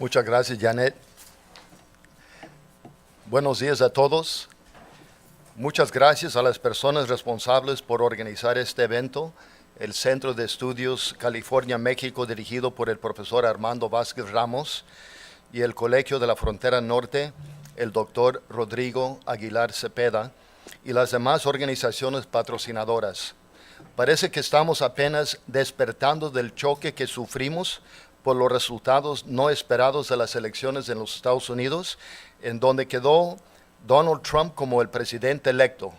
Muchas gracias, Janet. Buenos días a todos. Muchas gracias a las personas responsables por organizar este evento, el Centro de Estudios California-México, dirigido por el profesor Armando Vázquez Ramos, y el Colegio de la Frontera Norte, el doctor Rodrigo Aguilar Cepeda, y las demás organizaciones patrocinadoras. Parece que estamos apenas despertando del choque que sufrimos por los resultados no esperados de las elecciones en los Estados Unidos, en donde quedó Donald Trump como el presidente electo.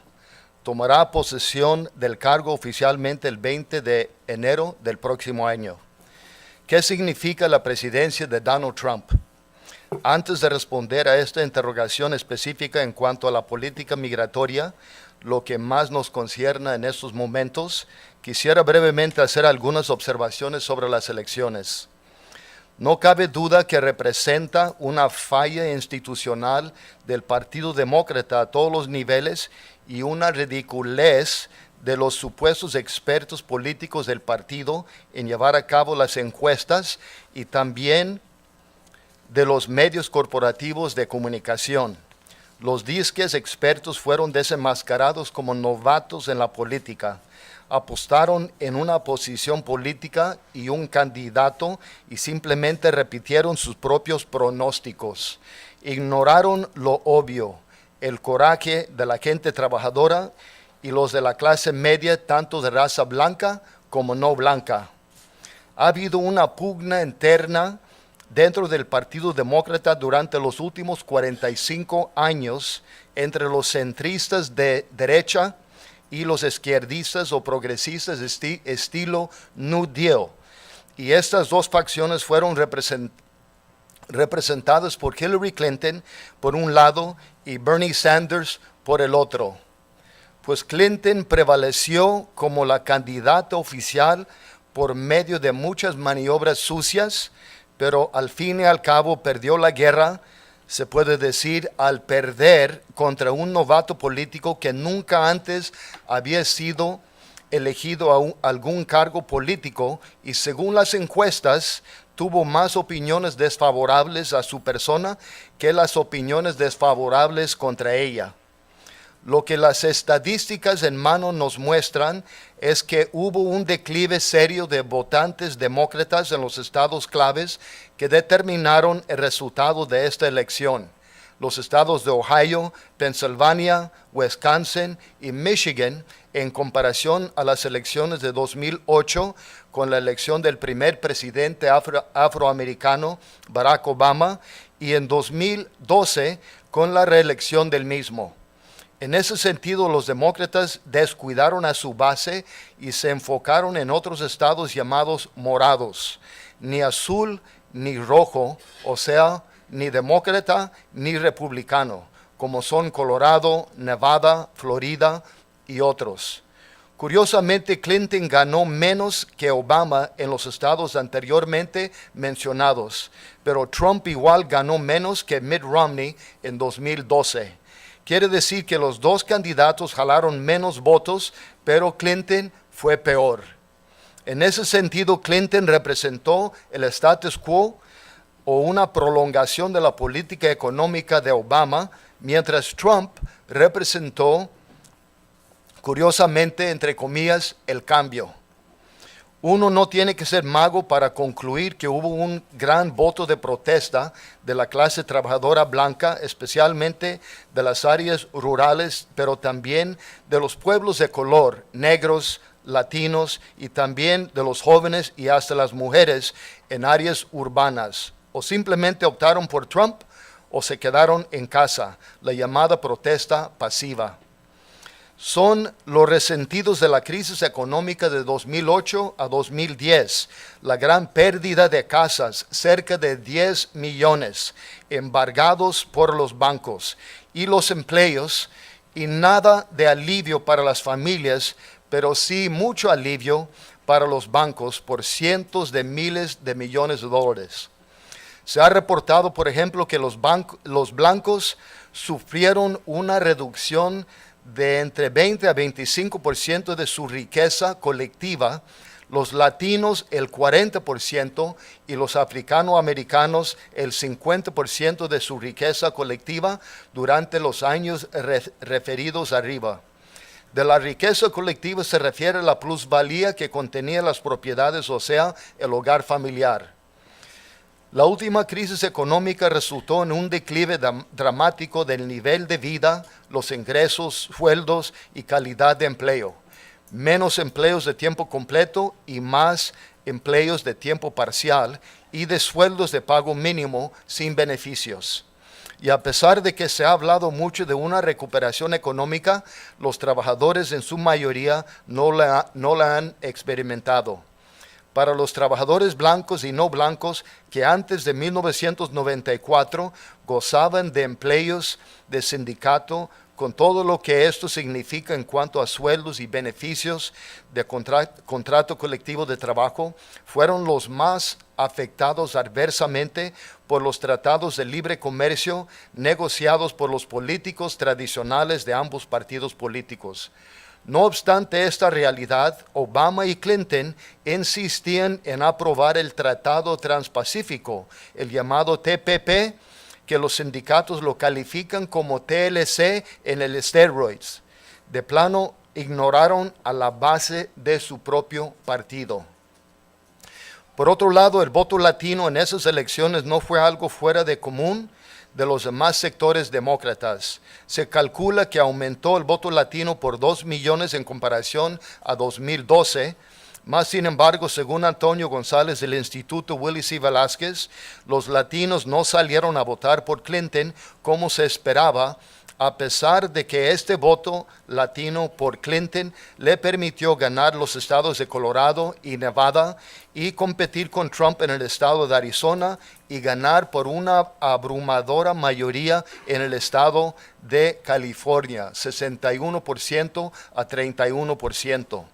Tomará posesión del cargo oficialmente el 20 de enero del próximo año. ¿Qué significa la presidencia de Donald Trump? Antes de responder a esta interrogación específica en cuanto a la política migratoria, lo que más nos concierne en estos momentos, quisiera brevemente hacer algunas observaciones sobre las elecciones. No cabe duda que representa una falla institucional del Partido Demócrata a todos los niveles y una ridiculez de los supuestos expertos políticos del partido en llevar a cabo las encuestas y también de los medios corporativos de comunicación. Los disques expertos fueron desenmascarados como novatos en la política. Apostaron en una posición política y un candidato y simplemente repitieron sus propios pronósticos. Ignoraron lo obvio, el coraje de la gente trabajadora y los de la clase media, tanto de raza blanca como no blanca. Ha habido una pugna interna dentro del Partido Demócrata durante los últimos 45 años entre los centristas de derecha y los izquierdistas o progresistas estilo New Deal. Y estas dos facciones fueron representadas por Hillary Clinton por un lado y Bernie Sanders por el otro. Pues Clinton prevaleció como la candidata oficial por medio de muchas maniobras sucias, pero al fin y al cabo perdió la guerra, se puede decir, al perder contra un novato político que nunca antes había sido elegido a algún cargo político y según las encuestas tuvo más opiniones desfavorables a su persona que las opiniones desfavorables contra ella. Lo que las estadísticas en mano nos muestran es que hubo un declive serio de votantes demócratas en los estados claves que determinaron el resultado de esta elección. Los estados de Ohio, Pensilvania, Wisconsin y Michigan, en comparación a las elecciones de 2008 con la elección del primer presidente afroamericano, Barack Obama, y en 2012 con la reelección del mismo. En ese sentido, los demócratas descuidaron a su base y se enfocaron en otros estados llamados morados, ni azul ni rojo, o sea, ni demócrata ni republicano, como son Colorado, Nevada, Florida y otros. Curiosamente, Clinton ganó menos que Obama en los estados anteriormente mencionados, pero Trump igual ganó menos que Mitt Romney en 2012. Quiere decir que los dos candidatos jalaron menos votos, pero Clinton fue peor. En ese sentido, Clinton representó el status quo o una prolongación de la política económica de Obama, mientras Trump representó, curiosamente, entre comillas, el cambio. Uno no tiene que ser mago para concluir que hubo un gran voto de protesta de la clase trabajadora blanca, especialmente de las áreas rurales, pero también de los pueblos de color, negros, latinos y también de los jóvenes y hasta las mujeres en áreas urbanas. O simplemente optaron por Trump o se quedaron en casa, la llamada protesta pasiva. Son los resentidos de la crisis económica de 2008 a 2010, la gran pérdida de casas, cerca de 10 millones, embargados por los bancos, y los empleos, y nada de alivio para las familias, pero sí mucho alivio para los bancos por cientos de miles de millones de dólares. Se ha reportado, por ejemplo, que los blancos sufrieron una reducción de entre 20 a 25% de su riqueza colectiva, los latinos el 40% y los africanoamericanos el 50% de su riqueza colectiva durante los años referidos arriba. De la riqueza colectiva se refiere a la plusvalía que contenía las propiedades, o sea, el hogar familiar. La última crisis económica resultó en un declive dramático del nivel de vida, los ingresos, sueldos y calidad de empleo. Menos empleos de tiempo completo y más empleos de tiempo parcial y de sueldos de pago mínimo sin beneficios. Y a pesar de que se ha hablado mucho de una recuperación económica, los trabajadores en su mayoría no la han experimentado. Para los trabajadores blancos y no blancos que antes de 1994 gozaban de empleos de sindicato, con todo lo que esto significa en cuanto a sueldos y beneficios de contrato colectivo de trabajo, fueron los más afectados adversamente por los tratados de libre comercio negociados por los políticos tradicionales de ambos partidos políticos. No obstante esta realidad, Obama y Clinton insistían en aprobar el Tratado Transpacífico, el llamado TPP, que los sindicatos lo califican como TLC en el steroids. De plano, ignoraron a la base de su propio partido. Por otro lado, el voto latino en esas elecciones no fue algo fuera de común de los demás sectores demócratas. Se calcula que aumentó el voto latino por 2 millones en comparación a 2012, más sin embargo, según Antonio González del Instituto Willie C. Velázquez, los latinos no salieron a votar por Clinton como se esperaba, a pesar de que este voto latino por Clinton le permitió ganar los estados de Colorado y Nevada y competir con Trump en el estado de Arizona y ganar por una abrumadora mayoría en el estado de California, 61% a 31%.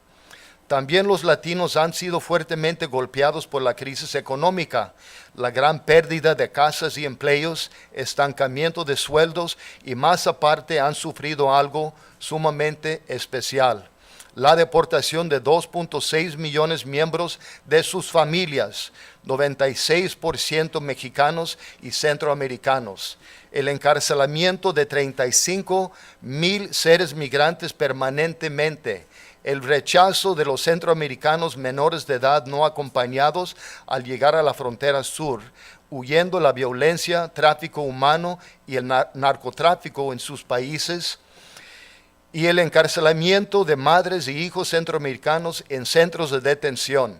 También los latinos han sido fuertemente golpeados por la crisis económica, la gran pérdida de casas y empleos, estancamiento de sueldos y más aparte han sufrido algo sumamente especial: la deportación de 2.6 millones de miembros de sus familias, 96% mexicanos y centroamericanos, el encarcelamiento de 35,000 seres migrantes permanentemente, el rechazo de los centroamericanos menores de edad no acompañados al llegar a la frontera sur, huyendo la violencia, tráfico humano y el narcotráfico en sus países, y el encarcelamiento de madres y hijos centroamericanos en centros de detención.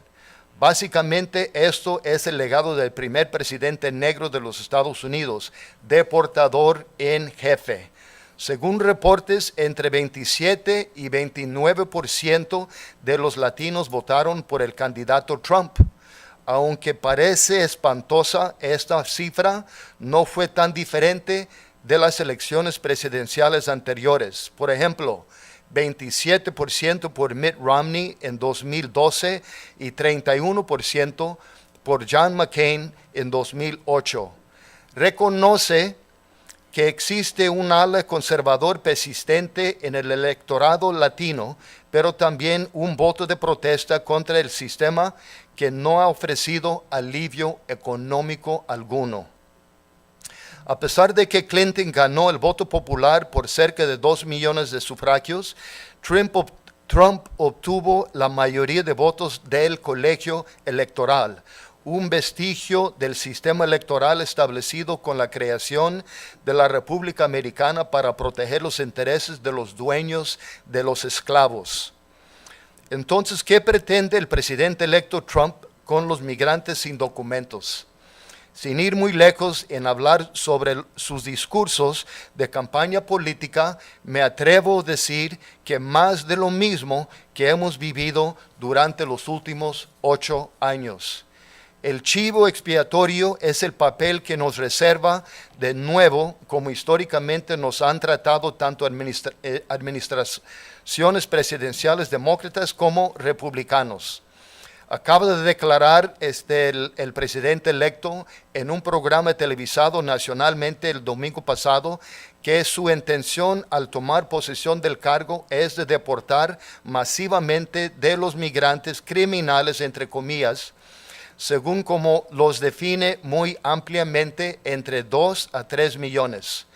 Básicamente esto es el legado del primer presidente negro de los Estados Unidos, deportador en jefe. Según reportes, entre 27 y 29% de los latinos votaron por el candidato Trump. Aunque parece espantosa, esta cifra no fue tan diferente de las elecciones presidenciales anteriores. Por ejemplo, 27% por Mitt Romney en 2012 y 31% por John McCain en 2008. Reconoce que existe un ala conservador persistente en el electorado latino, pero también un voto de protesta contra el sistema que no ha ofrecido alivio económico alguno. A pesar de que Clinton ganó el voto popular por cerca de 2 millones de sufragios, Trump obtuvo la mayoría de votos del colegio electoral, un vestigio del sistema electoral establecido con la creación de la República Americana para proteger los intereses de los dueños de los esclavos. Entonces, ¿qué pretende el presidente electo Trump con los migrantes sin documentos? Sin ir muy lejos en hablar sobre sus discursos de campaña política, me atrevo a decir que más de lo mismo que hemos vivido durante los últimos 8 años. El chivo expiatorio es el papel que nos reserva de nuevo, como históricamente nos han tratado tanto administraciones presidenciales demócratas como republicanos. Acaba de declarar el presidente electo en un programa televisado nacionalmente el domingo pasado que su intención al tomar posesión del cargo es de deportar masivamente de los migrantes criminales, entre comillas, según como los define muy ampliamente, entre 2 a 3 millones.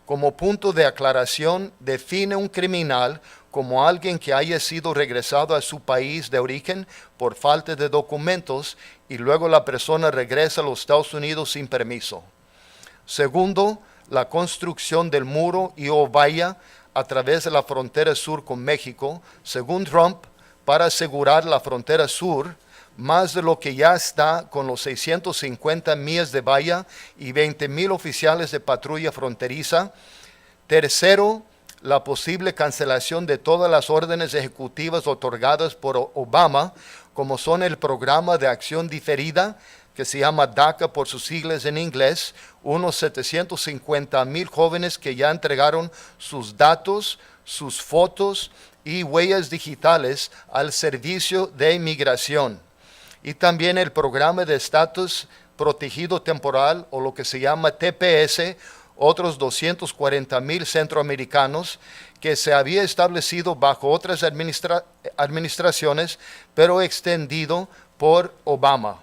Como punto de aclaración, define un criminal como alguien que haya sido regresado a su país de origen por falta de documentos y luego la persona regresa a los Estados Unidos sin permiso. Segundo, la construcción del muro y o valla a través de la frontera sur con México, según Trump, para asegurar la frontera sur, más de lo que ya está con los 650 millas de valla y 20,000 oficiales de patrulla fronteriza. Tercero, la posible cancelación de todas las órdenes ejecutivas otorgadas por Obama, como son el Programa de Acción Diferida, que se llama DACA por sus siglas en inglés, unos 750,000 jóvenes que ya entregaron sus datos, sus fotos y huellas digitales al Servicio de Inmigración. Y también el Programa de Estatus Protegido Temporal, o lo que se llama TPS, otros 240,000 centroamericanos que se había establecido bajo otras administraciones, pero extendido por Obama.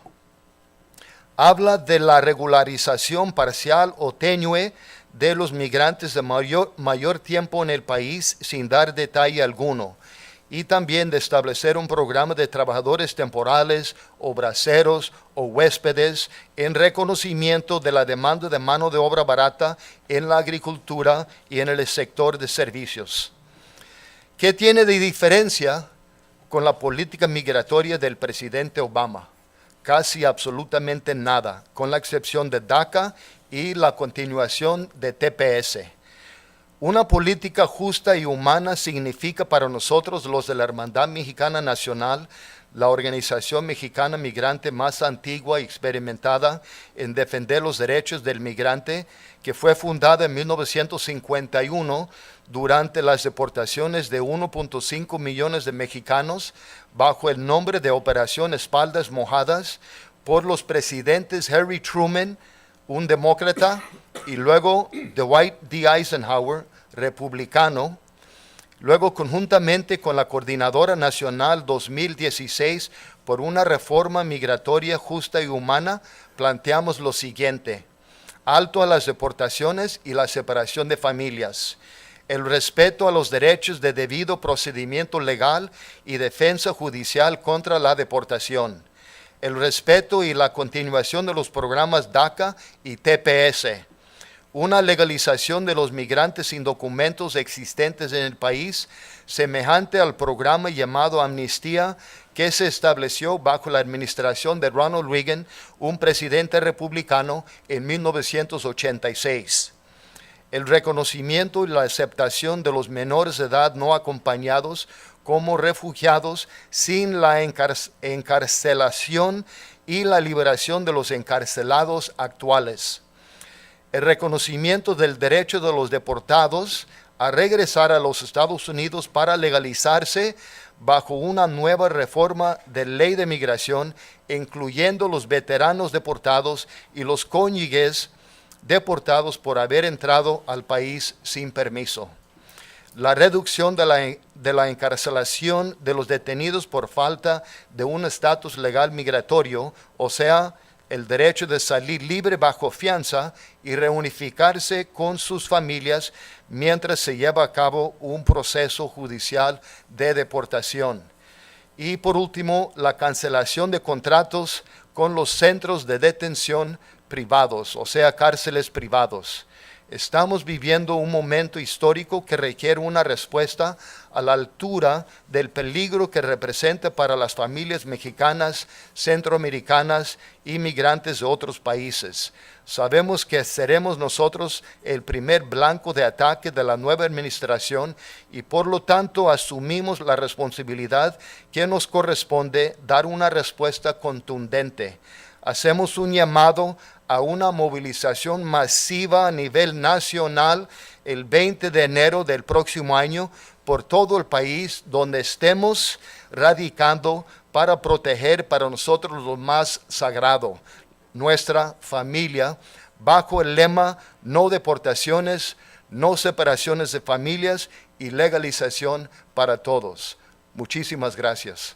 Habla de la regularización parcial o tenue de los migrantes de mayor tiempo en el país sin dar detalle alguno, y también de establecer un programa de trabajadores temporales o braceros o huéspedes en reconocimiento de la demanda de mano de obra barata en la agricultura y en el sector de servicios. ¿Qué tiene de diferencia con la política migratoria del presidente Obama? Casi absolutamente nada, con la excepción de DACA y la continuación de TPS. Una política justa y humana significa para nosotros, los de la Hermandad Mexicana Nacional, la organización mexicana migrante más antigua y experimentada en defender los derechos del migrante, que fue fundada en 1951 durante las deportaciones de 1.5 millones de mexicanos bajo el nombre de Operación Espaldas Mojadas por los presidentes Harry Truman, un demócrata, y luego Dwight D. Eisenhower, republicano. Luego, conjuntamente con la Coordinadora Nacional 2016 por una reforma migratoria justa y humana, planteamos lo siguiente: alto a las deportaciones y la separación de familias, el respeto a los derechos de debido procedimiento legal y defensa judicial contra la deportación, el respeto y la continuación de los programas DACA y TPS, una legalización de los migrantes sin documentos existentes en el país, semejante al programa llamado Amnistía, que se estableció bajo la administración de Ronald Reagan, un presidente republicano, en 1986. El reconocimiento y la aceptación de los menores de edad no acompañados como refugiados sin la encarcelación y la liberación de los encarcelados actuales. El reconocimiento del derecho de los deportados a regresar a los Estados Unidos para legalizarse bajo una nueva reforma de ley de migración, incluyendo los veteranos deportados y los cónyuges deportados por haber entrado al país sin permiso. La reducción de la encarcelación de los detenidos por falta de un estatus legal migratorio, o sea, el derecho de salir libre bajo fianza y reunificarse con sus familias mientras se lleva a cabo un proceso judicial de deportación. Y por último, la cancelación de contratos con los centros de detención privados, o sea, cárceles privados. Estamos viviendo un momento histórico que requiere una respuesta a la altura del peligro que representa para las familias mexicanas, centroamericanas y migrantes de otros países. Sabemos que seremos nosotros el primer blanco de ataque de la nueva administración y por lo tanto asumimos la responsabilidad que nos corresponde dar una respuesta contundente. Hacemos un llamado a una movilización masiva a nivel nacional el 20 de enero del próximo año por todo el país donde estemos radicando para proteger para nosotros lo más sagrado, nuestra familia, bajo el lema no deportaciones, no separaciones de familias y legalización para todos. Muchísimas gracias.